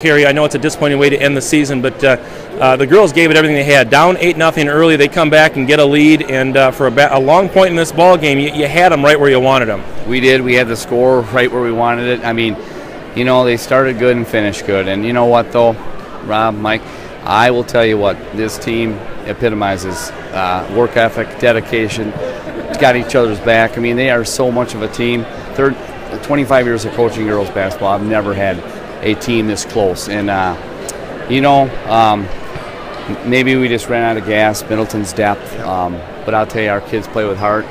Kerry, I know it's a disappointing way to end the season, but the girls gave it everything they had. Down 8-0 early, they come back and get a lead, and for a long point in this ball game, you had them right where you wanted them. We did. We had the score right where we wanted it. I mean, you know, they started good and finished good. And you know what, though, Rob, Mike, I will tell you what, this team epitomizes work ethic, dedication, got each other's back. I mean, they are so much of a team. 25 years of coaching girls basketball, I've never had a team this close, and you know, maybe we just ran out of gas. Middleton's depth, but I'll tell you, our kids play with heart,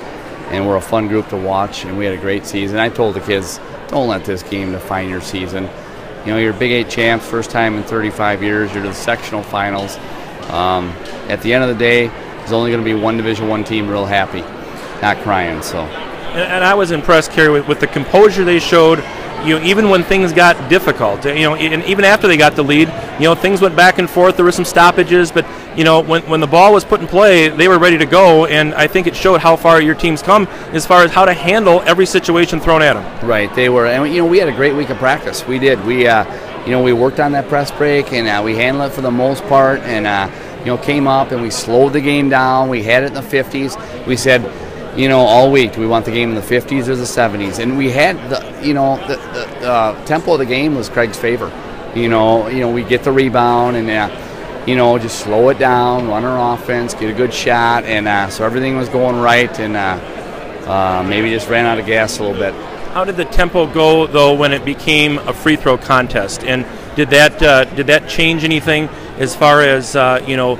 and we're a fun group to watch, and we had a great season. I told the kids, don't let this game define your season. You know, you're Big 8 champs, first time in 35 years. You're to the sectional finals. At the end of the day, there's only going to be one Division I team real happy, not crying. So, and I was impressed, Kerry, with the composure they showed. You know, even when things got difficult, you know, and even after they got the lead, you know, things went back and forth. There were some stoppages, but you know, when the ball was put in play, they were ready to go. And I think it showed how far your team's come as far as how to handle every situation thrown at them. Right, they were, and you know, we had a great week of practice. We did. We, you know, we worked on that press break, and we handled it for the most part, and you know, came up and we slowed the game down. We had it in the 50s. We said, you know, all week, do we want the game in the 50s or the 70s? And we had the, you know, the tempo of the game was Craig's favor. You know, we get the rebound and, you know, just slow it down, run our offense, get a good shot, and so everything was going right, and maybe just ran out of gas a little bit. How did the tempo go, though, when it became a free throw contest? And did that change anything as far as, you know,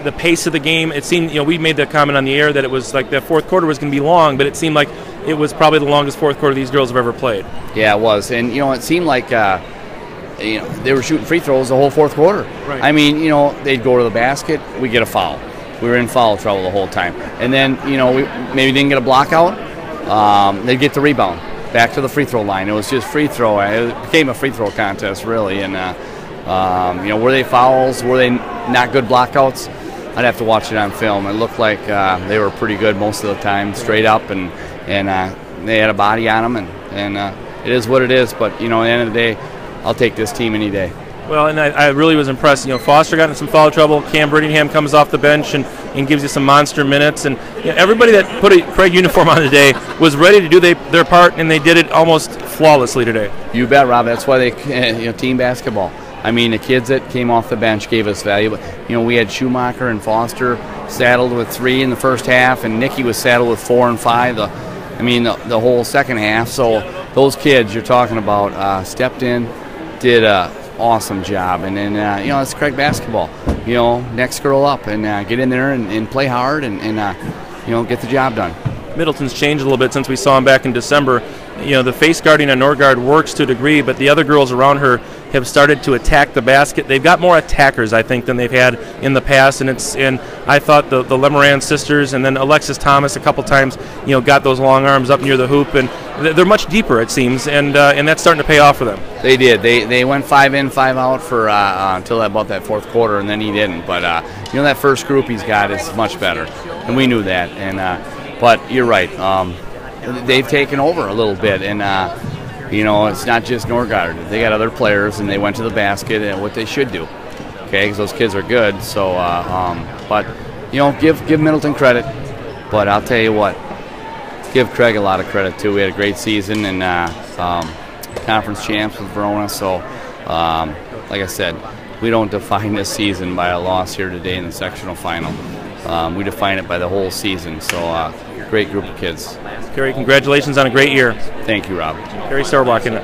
the pace of the game? It seemed, you know, we made the comment on the air that it was like the fourth quarter was going to be long, but it seemed like it was probably the longest fourth quarter these girls have ever played. Yeah, it was, and you know, it seemed like you know, they were shooting free throws the whole fourth quarter. Right. I mean, you know, they'd go to the basket, we get a foul. We were in foul trouble the whole time, and then you know, we maybe didn't get a block out. They'd get the rebound back to the free throw line. It was just free throw. It became a free throw contest, really, and you know, were they fouls? Were they not good blockouts? I'd have to watch it on film. It looked like they were pretty good most of the time, straight up, and they had a body on them, and it is what it is. But you know, at the end of the day, I'll take this team any day. Well, and I really was impressed. You know, Foster got in some foul trouble. Cam Brittingham comes off the bench and gives you some monster minutes. And you know, everybody that put a Craig uniform on today was ready to do their part, and they did it almost flawlessly today. You bet, Rob. That's why they, you know, team basketball. I mean, the kids that came off the bench gave us value. You know, we had Schumacher and Foster saddled with 3 in the first half, and Nikki was saddled with 4 and 5. The whole second half. So those kids you're talking about stepped in, did an awesome job, and then you know, it's Craig basketball. You know, next girl up and get in there and play hard and you know, get the job done. Middleton's changed a little bit since we saw him back in December. You know, the face guarding on Norgard works to a degree, but the other girls around her have started to attack the basket. They've got more attackers, I think, than they've had in the past, and I thought the Lemoran sisters and then Alexis Thomas a couple times, you know, got those long arms up near the hoop, and they're much deeper, it seems, and that's starting to pay off for them. They did. They went 5 in, 5 out for until about that fourth quarter, and then he didn't. But you know, that first group he's got is much better, and we knew that. And but you're right. They've taken over a little bit, and you know, it's not just Norgard. They got other players, and they went to the basket, and what they should do, okay, because those kids are good. So, but you know, give Middleton credit, but I'll tell you what, give Craig a lot of credit too. We had a great season, and conference champs with Verona. So, like I said, we don't define this season by a loss here today in the sectional final. We define it by the whole season. So, great group of kids. Kerry, congratulations on a great year. Thank you, Rob. Kerry Storbakken.